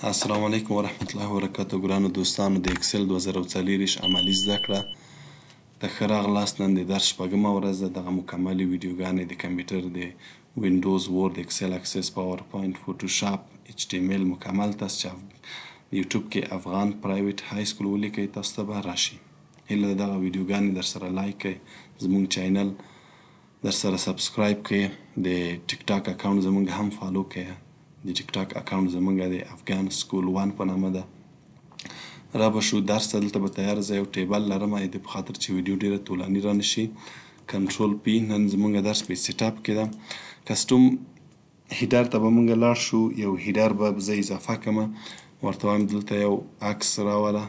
السلام علیکم ورحمت الله وبرکاتو. ګرانو دوستانو، د اکسل 2040 عملي زده کړه ته ښه راغلاست. نن د درس شپږمه ورځ ده. دغه مکملې ویډیوګانې د کمپیوټر د وینډوز، وورد، اکسل، اکسس، پاورپوینټ، فوټوشاپ، ایچ ټي ایم ایل مکمل تاسو چې یوټیوب کې افغان پرایویټ های سکول ولیکئ تاسو ته به راشي. هیله ده دغه ویډیوګانې در سره لایک کړئ، زموږ چینل در سره سبسکرایب کړئ، د ټیک ټاک اکاونټ زموږ هم فالو کړئ. د ټیک ټاک اکاونټ زموږ د افغان سکول 1 په نامه ده. را به شو درس ته دلته به تیار زه یو ټیبل لرم د په خاطر چې ویډیو ډیره طولاني را نشي. کنټرول پی. نن زموږ درس په سیټ اپ کې ده. کسټوم هیډر ته به موږ لاړ شو. یو هیډر به زه اضافه کړم. ورته وایم دلته یو عکس راوله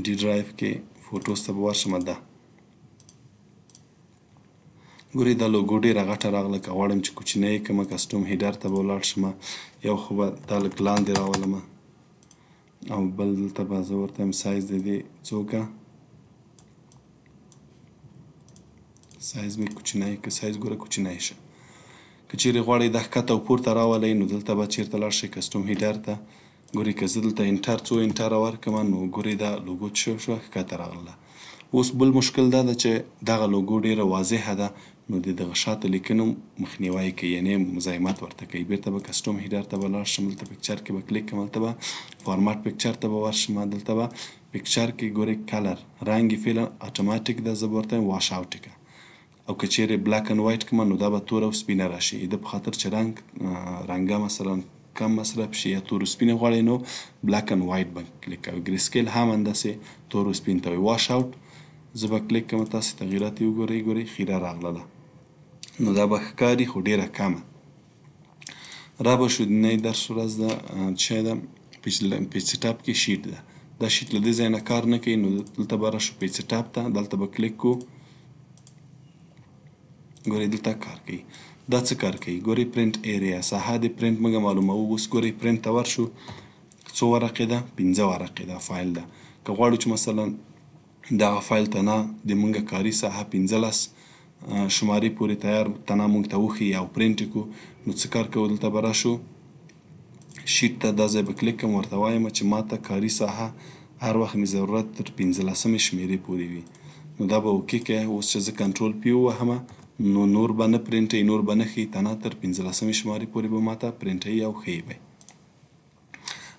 ډي ډرایو کې. فوټوز ته به ورشم. ده ګورئ دا لوګو ډېره غټه راغله. که غواړم چې کوچنی یې کړم کسټوم هیډر ته به ولاړ شم. یو خو به دا لږ لاندې راولم او بل دلته به زه ورته یم سایز د دې څوکه سایز مې کوچنی که سایز ګوره کوچنی شه. که چیرې غواړئ دا ښکته او پورته راولئ نو دلته به چیرته لاړ شئ کسټوم هیډر ته. ګورئ که زه دلته انټر څو انټره ورکړم نو ګورئ دا لوګو څه شوه ښکته راغله. اوس بل مشکل دا ده چې دغه لوګو ډېره واضحه ده نو د دغه شاته لیکنو مخنیوی کوي، یعنې مزاحمت ورته کوي. بیرته به کسټوم هیډر ته به لاړ شم. دلته پکچر کې به کلیک کړم. هلته به فارمات پکچر ته به ورشم. دلته به پکچر کې ګورئ کلر رنګ یې فعلا اتوماتیک ده. زه به ورته وایم واش اوټ کړه. او که چیرې بلاک اینډ وایټ کړم نو دا به تور او سپینه راشي. د په خاطر چې رنګه مثلا کم مصرف شي یا تور و سپینه غواړئ نو بلاک اینډ وایټ به کلیک کوئ. ګرې سکیل هم همداسې تور و سپین ته وایي. واش اوټ زه به کلیک کړم. تاسې تغییرات یې وګورئ. ګورئ خیره راغله نو دا به ښکاري خو ډېره کمه. را به شو دننۍ درس ورځ ده چې ده پیج سیټ اپ کې شیټ ده. دا شیټ له دې ځای نه کار نه کوي نو دلته به راشو پیج سیټ اپ ته. دلته به کلیک کړو. ګورئ دلته کار کوي. دا څه کار کوي؟ ګورئ پرنټ ایریا ساحه د پرنټ موږ معلوموو. اوس ګورئ پرنټ ته ورشو. څو ورقې ده؟ 15 ورقې دا فایل ده. که غواړو چې مثلا دغه فایل ته نه د موږ کاري ساحه 15 شمارې پورې تیار تنه موږ ته وښیي او پرنټ یې کړو نو څه کار کوو؟ دلته به راشو شیټ ته. دا ځای به کلیک کړم. ورته وایم چې ماته کاري ساحه هر وخت مې ضرورت تر 15مې شمېرې پورې وي نو دا به اوکې کړئ. اوس چې زه کنټرول پی ووهم نو نور به نه پرنټوي، نور به نه ښیي. تنه تر 15مې شمارې پورې به ماته پرنټوي او ښیي به.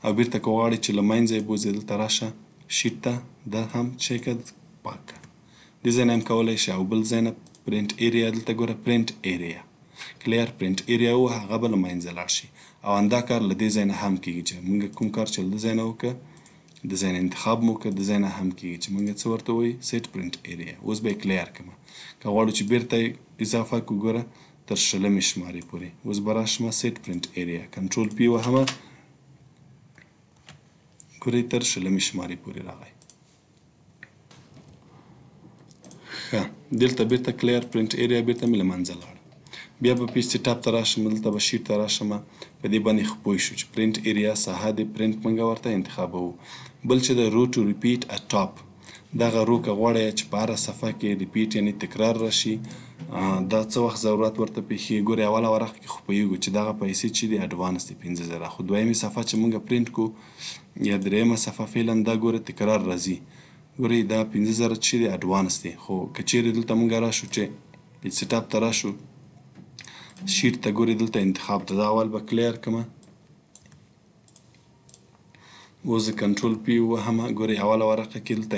او بیرته که غواړئ چې له منځه یې بوځئ دلته راشه شیټ ته. دا هم چې کړه پاک کړه. دې ځای نه هم کولی شئ. او بل ځای نه پرنټ ایریا دلته ګوره پرنټ ایریا کلیر پرنټ ایریا و هغه به له منځه لاړ شي. او همدا کار له دې ځای نه هم کېږي چې موږ کوم کار چې له دې ځای نه وکړه د ځای نه انتخاب مو وکړه د ځای نه هم کېږي چې موږ څه ورته وایي سیټ پرنټ ایریا. اوس به یې کلیر کړم. که غواړو چې بیرته یې اضافه کړو ګوره تر 20مې شمارې پورې. اوس به راشمه سیټ پرنټ ایریا کنټرول پی وهمه. ګورئ تر 20مې شمارې پورې راغی. ښه دلته بیرته کلیر پرنټ ایریا بیرته مې له منځه لاړ. بیا به پیج سیټ اپ ته راشم. دلته به شیټ ته راشم. په دې باندې ښه پوه شو چې پرنټ ایریا ساحه د پرنټ موږ ورته انتخابوو. بل چې د رو ټو ریپیټ ات ټاپ دغه رو که غواړئ چې په هره صفحه کې ریپیټ یعنې تکرار راشي دا څه وخت ضرورت ورته پیښیږي؟ ګورئ اوله ورقه کې خو پوهیږو چې دغه پیسې چې دي اډوانس دي 15,000 خو دویمې صفحه چې موږ پرنټ کړو یا درېیمه صفحه فعلا دا ګوره تکرار راځي. ګورئ دا 15,000 چې دي اډوانس دي. خو که چیرې دلته موږ راشو چې پیج سیټ اپ ته راشو شیټ ته ګورئ دلته انتخاب ته دا اول به کلیر کړم. اوس زه کنټرول پی ووهمه. ګورئ اوله ورقه کې دلته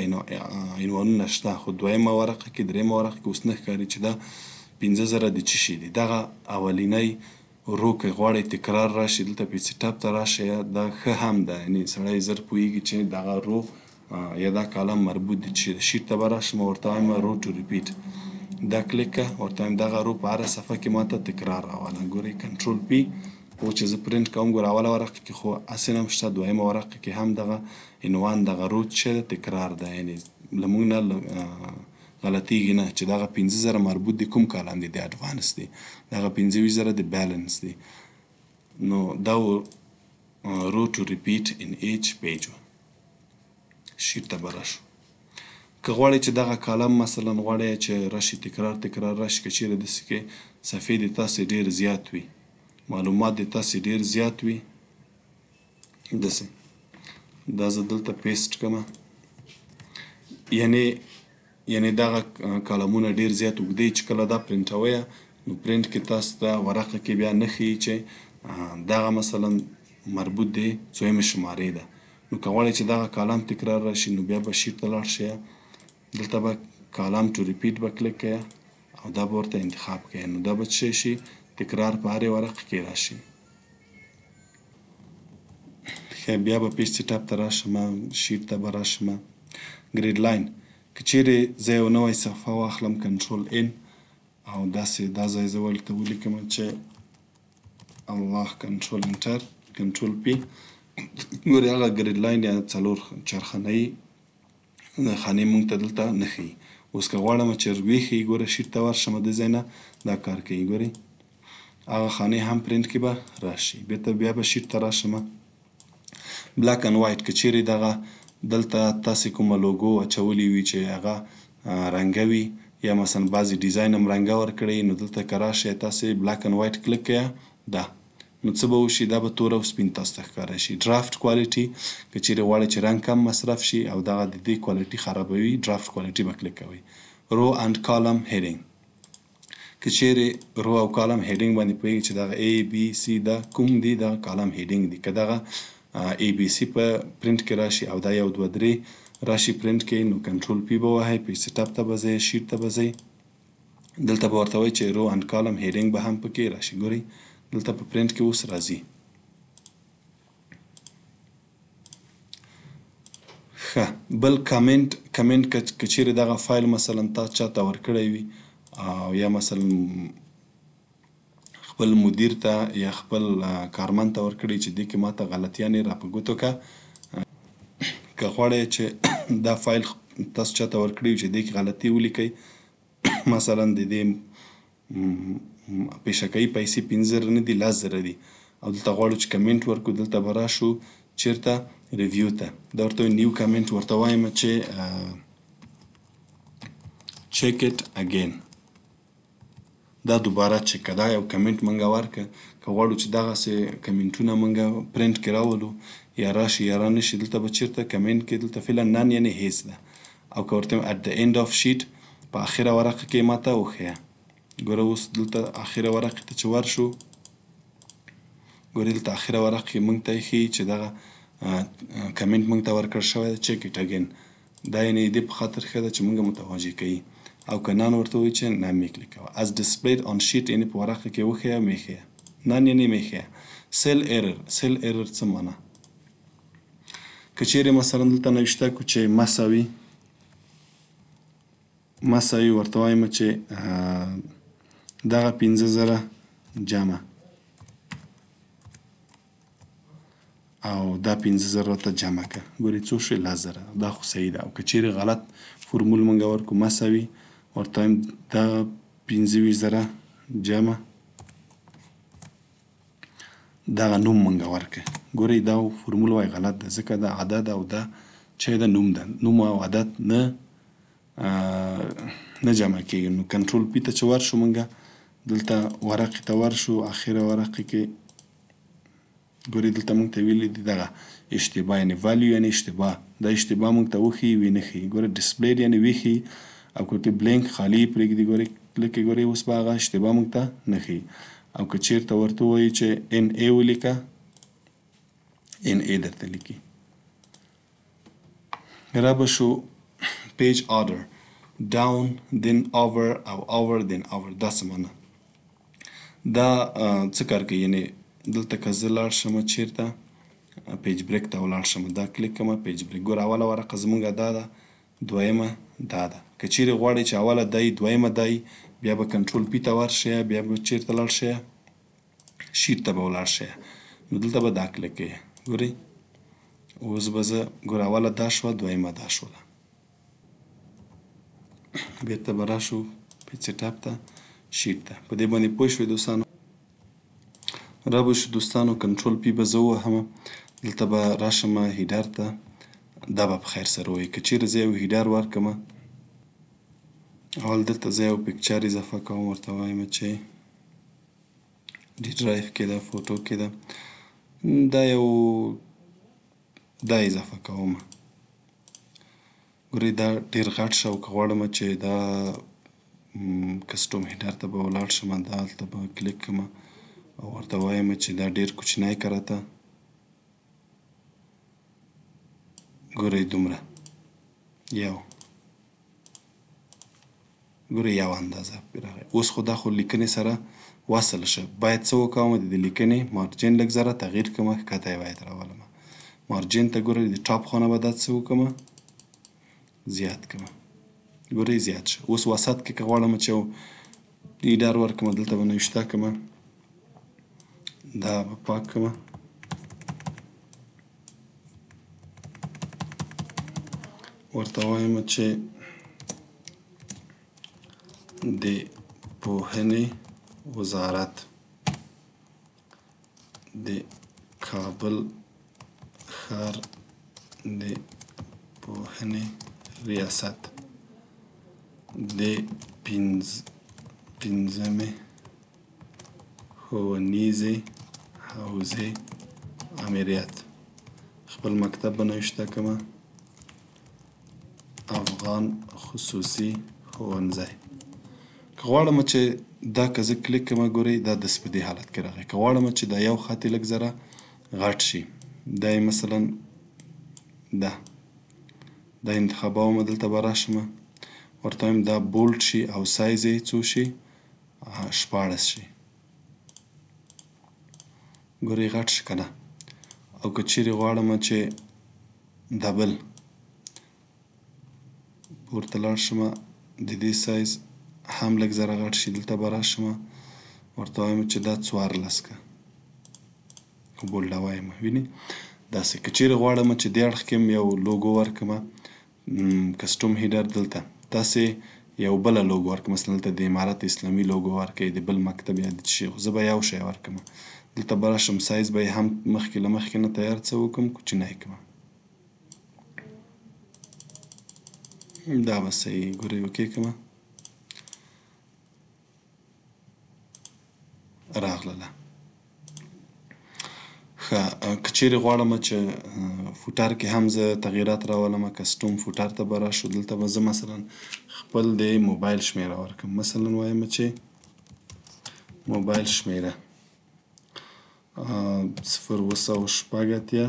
عنوانونه شته خو دویمه ورقه کې درېیمه ورقه کې اوس نه ښکاري چې دا 15,000 د څه شي دي. دغه اولینی رو که غواړئ تکرار راشي دلته پیج سیټ اپ ته راشئ دا ښه هم ده. یعنې سړی زر پوهیږي چې دغه رو یا دا کالم مربوط دي چې شیټ ته به راشم ورته وایم رو ټو ریپیټ دا کلیک کړه. ورته وایم دغه رو په هره صفحه کې ماته تکرار راوله. ګورئ کنټرول پی. او چې زه پرنټ کوم ګوره اوله ورقه کې خو هسې هم شته دویمه ورقه کې هم دغه عنوان دغه رو چې ده تکرار ده. یعنې له موږ نه غلطیږي نه چې دغه 15,000 مربوط دي کوم کالم دي د اډوانس دي. دغه 25,000 د بیلنس دي. نو دا رو ټو ریپیټ ان ایچ پیج شیټ ته به راشو. که غواړئ چې دغه کالم مثلا غواړئ چې راشي تکرار راشي که چیرې داسې کې صفحې د تاسې ډېر زیات وي معلومات د تاسې ډېر زیات وي داسې دا زه دلته پیسټ کړمه. یعنې دغه کالمونه ډېر زیات اوږده چې کله دا پرنټوئ نو پرنټ کې تاسو ته ورقه کې بیا نه ښیي چې دغه مثلا مربوط دی څویمې شمارې ده. نو که غواړئ چې دغه کالم تکرار راشي نو بیا به شیټ ته لاړ شئ، دلته به کالم ټو ریپیټ به کلیک کړئ او دا به ورته انتخاب کړئ، نو دا به څه شي تکرار په هرې ورقه کې راشي. ښه بیا به پیج سیټ اپ ته راشم، شیټ ته به راشم، ګریډ لاین که چیرې زه یو نوی صفحه واخلم کنټرول ان او داسې دا ځای زه ورته ولیکم چې الله کنټرول انټر کنټرول پی، ګورې هغه ګریډ لاین یا څلور چرخنۍ خانې موږ ته دلته نه ښیي. اوس که غواړم چې ویښیي ګوره شیټ ته ورشم دې ځای نه دا کار کوي، ګورې هغه خانې هم پرنټ کې به راشي. بیا به شیټ ته راشم، بلاک اینډ وایټ که چیرې دغه دلته تاسې کومه لوګو اچولې وي چې هغه رنګه وي یا مثلا بعضې ډیزاین هم رنګه ورکړی نو دلته که راشئ تاسې بلاک اینډ وایټ کلیک کړئ دا نو څه به وشي دا به تور او سپین تاسو ته ښکاره شي. ډرافټ کوالټي که چیرې غواړئ چې رنګ کم مصرف شي او دغه د دې کوالټي خرابوي ډرافټ کوالټي به کلیک کوئ. رو اینډ کالم هیډینګ که چیرې رو او کالم هیډینګ باندې پوهیږئ چې دغه A B C دا کوم دی دغه کالم هیډینګ دی. که دغه A B C په پرنټ کې راشي او دا یو دوه درې راشي پرنټ کې نو کنټرول پی به وهئ، پیج سیټ اپ ته به ځئ، شیټ ته به ځئ، دلته به ورته وایئ چې رو اینډ کالم هیډینګ به هم پکې راشي. ګورئ دلته په پرنټ کې اوس راځي. ښه بل کمنټ که چیرې دغه فایل مثلا تا چاته ورکړی وي او یا مثلا خپل مدیر ته یا خپل کارمند ته ورکړی چې دې کې ماته غلطیانې را په ګوتو که غواړئ چې دا فایل تاسو چاته ورکړی چې دې کې غلطي ولیکئ مثلا د دې پیشکایي پیسې 5,000 نه دي 10,000 دي او دلته غواړو چې کمنټ ورکړو دلته به راشو چیرته ریویو ته دا ورته نیو کمنټ ورته وایم چې چیک اټ اگین دا دوباره چک که دا یو کمنټ منګه ورکه که غواړو چې دغسې کمنټونه منګه پرنټ کې راولو یا راشي یا رانشي دلته به چیرته کمنټ کې دلته فعلا نن یعنې هیڅ ده او که ورته at the end of sheet په اخره ورقه کې ماته وښیه. ګوره اوس دلته اخره ورقې ته چې ورشو ګورې دلته اخره ورقه کې موږ ته ښیي چې دغه کمنټ موږ ته ورکړل شوی ده چیک اټ اګین دا یعنې دې په خاطر ښه ده چې موږ متوجه کوي او که نن ورته وایي چې نه مې کلیک کوه. as displayed on sheet یعنې په ورقه کې وښیه مې ښیه نن یعنې مې ښیه. سیل ایرر څه معنا که چیرې مثلا دلته نوشته کړو چې مساوي ورته وایم چې دغه 15,000 جمع او دا 15,000 راته جمع که ګورې څو شوې 10,000 دا خو صحیح ده. او که چیرې غلط فرمول مونږ ورکړو مساوي ورته وایم دا 25,000 جمع دغه نوم مونږ ورکړه. ګورئ دا فرمول وایي غلط ده ځکه دا عدد او دا چې د نوم ده نوم او عدد نه جمع کېږي. نو کنټرول پی ته چې ورشو مونږ دلته ورقې ته ورشو اخره ورقې کې ګورئ دلته مونږ ته ویلي دي دغه اشتباه یعنې والیو یعنې اشتباه دا اشتباه مونږ ته وښیي وي نه ښیي. ګوره ډسپلیډ یعنې وښیي او که بلینک خالي پرېږدي ګورئ کلیک یې ګورئ اوس به هغه اشتباه مونږ ته نه ښیي. او که چیرته ورته ووایي چې ان ای ولیکه ان ای درته لیکي. را به شو پیج آرډر ډاون دین اوور او اوور دین اوور دا څه معنا دا څه کار کوي یعنې دلته که زه لاړ شم چیرته پیج بریک ته ولاړ شم دا کلیک کوم پیج بریک ګوره اوله ورقه زموږ دا ده دویمه دا ده. که چیرې غواړئ چې اوله دی دویمه دی بیا به کنټرول پی ته ورشئ بیا به چیرته لاړ شئ شیټ ته به ولاړ شئ نو دلته به دا کلیک کوئ. ګورئ اوس به زه ګوره اوله دا شوه دویمه دا شوله بیرته به راشو پیج سیټ اپ ته شیټ ته په دې باندې پوه شوئ دوستانو. را به شو دوستانو کنټرول پی به زه ووهم دلته به راشم هیډر ته دا به په خیر سره ووایي. که چیرې زه یو هیډر ورکړم اول دلته زه یو پکچر اضافه کوم ورته وایم چې ډي ډرایف کې ده فوټو کې ده دا یو دا اضافه کوم. ګورئ دا ډېر غټ شه او که غواړم چې دا کسټوم هیډر ته به ولاړ شم، دلته به کلیک کړم او ورته وایم چې دا ډېر کوچنی که راته. ګورئ دومره یو، ګورئ یو اندازه پرې راغی. اوس خو دا خو لیکنې سره وصل شه. باید څه وکوم؟ د دې لیکنې مارجن لږ ذره تغییر کړم، ښکته یې باید راولم. مارجن ته ګورئ د ټاپ خوا نه به دا څه وکړم؟ زیات کړم. ګورئ زیات شه. اوس وسط کې که غواړم چې هیډر ورکړم، دلته به 90 کړم، دا به پاک کړم. ورته وایم چې د پوهنې وزارت د کابل ښار د پوهنې ریاست د 5مې ښوونیزې حوزې امریت خپل مکتب به 90 کړم. افغان خصوصي ښوونځی. که غواړم چې دا که زه کلیک کړم، ګورئ دا داسې په دې حالت کې راغی. که غواړم چې دا یو خط یې لږ ذره غټ شي، دا یې مثلا دا انتخابوم، دلته به راشم، ورته وایم دا بولډ شي او سایز یې څو شي؟ 16 شي. ګورئ غټ شي که نه. او که چیرې غواړم چې دا بل پورته لاړ شم، د دې سایز هم لږ ذره غټ شي، دلته به راشم، ورته وایم چې دا 14 که بولډه وایم. وینئ داسې. که چیرې غواړم چې دې اړخ کې یو لوګو ورکړم، کسټوم هیډر، دلته تاسې یو بله لوګو ورکړم، مثلا دلته د امارت اسلامي لوګو ورکړئ، د بل مکتب یا د څه شي، خو زه به یو شی ورکړم. دلته به راشم، سایز به یې هم مخکې له مخکې نه تیار څه وکړم، کوچنی کړم. دا به صحیح. ګورئ اوکې کړم، راغلله. ښه. که چیرې غواړم چې فوټر کې هم زه تغییرات راولم، کسټوم فوټر ته به راشو، دلته به زه مثلا خپل د موبایل شمیره ورکړم. مثلا وایم چې موبایل شمیره 0780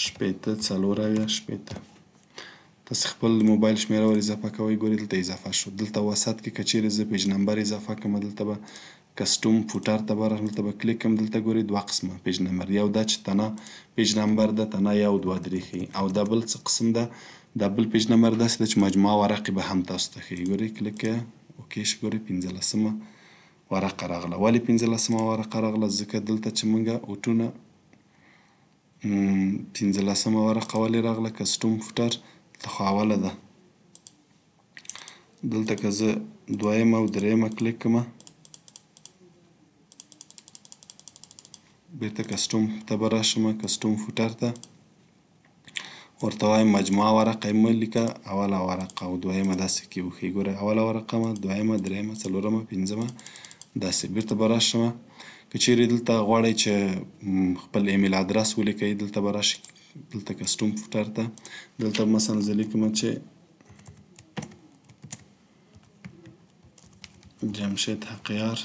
شپېته 4 تاسې خپل موبایل شمیره ور اضافه کوئ. ګورئ دلته اضافه شو. دلته وسط کې که چیرې زه پیج نمبر اضافه کړم، دلته به کسټوم فوټر ته به راشم، دلته به کلیک کړم. دلته ګورئ 2 قسمه پیج نمبر، یو دا چې تنه پیج نمبر ده، تنه 1 2 3 ښیي، او دا بل څه قسم ده، دا بل پیج نمبر داسې ده چې مجموعه ورقې به هم تاسو ته ښیي. ګورئ کلیک کړئ، اوکې شو. ګورئ 15مه ورقه راغله. ولې 15مه ورقه راغله؟ ځکه دلته چې موږ اوټونه 15مه ورقه ولې راغله؟ کسټوم فوټر خو اوله ده. دلته که زه 2مه او 3مه کلیک کړم، بیرته کسټوم ته به راشم، کسټوم فوټر ته ورته وایم مجموعه ورقه یې مه لیکه، اوله ورقه او 2مه داسې کې وښیي. ګورئ اوله ورقه مه، 2مه 3مه 4مه 5مه داسې. بیرته به راشم. که چیرې دلته غواړئ چې خپل ایمیل ادرس ولیکئ، دلته به راشئ، دلته کسټوم فوټر ته، دلته مثلا زه لیکم چې جمشید حقیار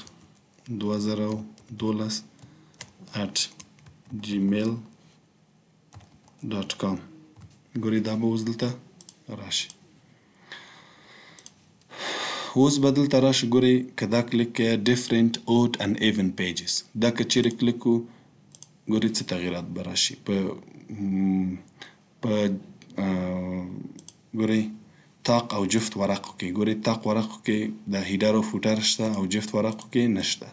2012@gmail.com. ګورئ دا به اوس دلته راشي. اوس به دلته راشي. ګورئ که دا کلیک کړئ different odd and even pages، دا که چیرې کلیک کړو، ګورئ څه تغییرات به راشي. په ګورئ طاق او جفت ورقو کې، ګورئ طاق ورقو کې د هیډر او فوټر شته او جفت ورقو کې نشته.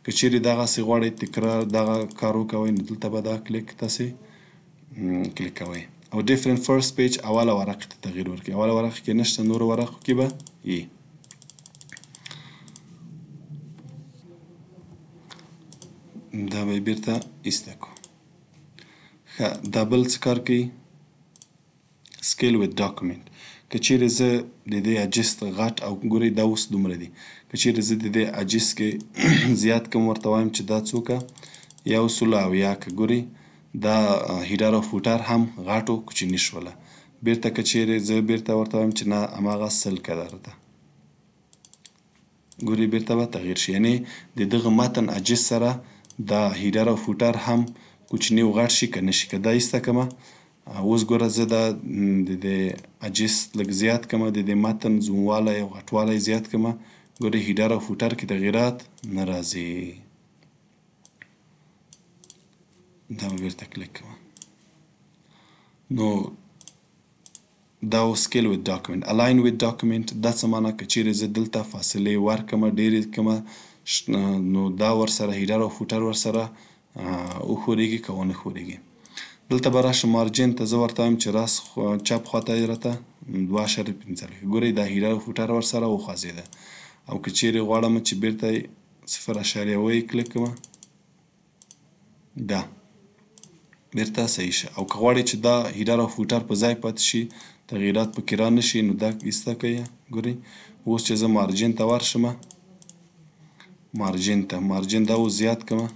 که چیرې دغسې غواړئ تکرار دغه کار وکوئ، نو دلته به دا کلیک تاسې کلیک کوئ او different first page اوله ورقې ته تغییر ورکړئ. اوله ورقه کې نشته، نورو ورقو کې به یي. دا به یې بیرته ایسته کړو. ښه. دا بل څه کار کوي؟ سکیل ویت ډاکومنټ. که چیرې زه د دې اجست غټ او ګورئ دا اوس دومره دي، که چیرې زه د دې اجست کې زیات کم، ورته وایم چې دا څوکه 100 که ګورئ دا هیډر او فوټر هم غټ او کوچني شوله. بیرته که چیرې زه بیرته ورته وایم چې نه هماغه 100 کلر ده، ګورئ بیرته به تغییر شي. یعنې د دغه متن اجست سره دا هیډر او فوټر هم کوچني او غټ شي که نه شي. که دا ایسته کړمه اوس ګوره زه دا د دې اجست لږ زیات کړمه، د دې متن زوموالی او غټوالی زیات کړمه، ګورئ هیډر او فوټر کې تغییرات نه راځي. دا به بیرته کلیک کړمه. نو دا و سکیل ویت ډاکومنټ. الاین ویت ډاکومنټ دا څه معنی که چیرې زه دلته فاصلې ورکړمه ډېرې کړمه نو دا ورسره هیډر او فوټر ورسره وښورېږي که ونه ښورېږي. دلته به راشم مارجن ته، زه ورته وایم چې چپ خواته یې راته 2.45. ګورئ دا هیډر او فوټر ورسره وخوځېده. او که چیرې غواړم چې بیرته یې 0.1 کلیک کړمه دا بیرته صحیح شه. او که غواړئ چې دا هیډر او فوټر په ځای پاتې شي تغییرات پکې را نه شي نو دا ایسته کړئ. ګورئ اوس چې زه مارجن ته ورشمه، مارجن دا اوس زیات کړمه،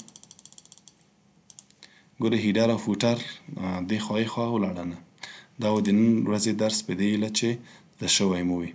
ګورئ هیډر او فوټر دې خوا یې خوا ولاړه نه. دا و د نن ورځې درس په دې هیله چې زده شوی مو وي.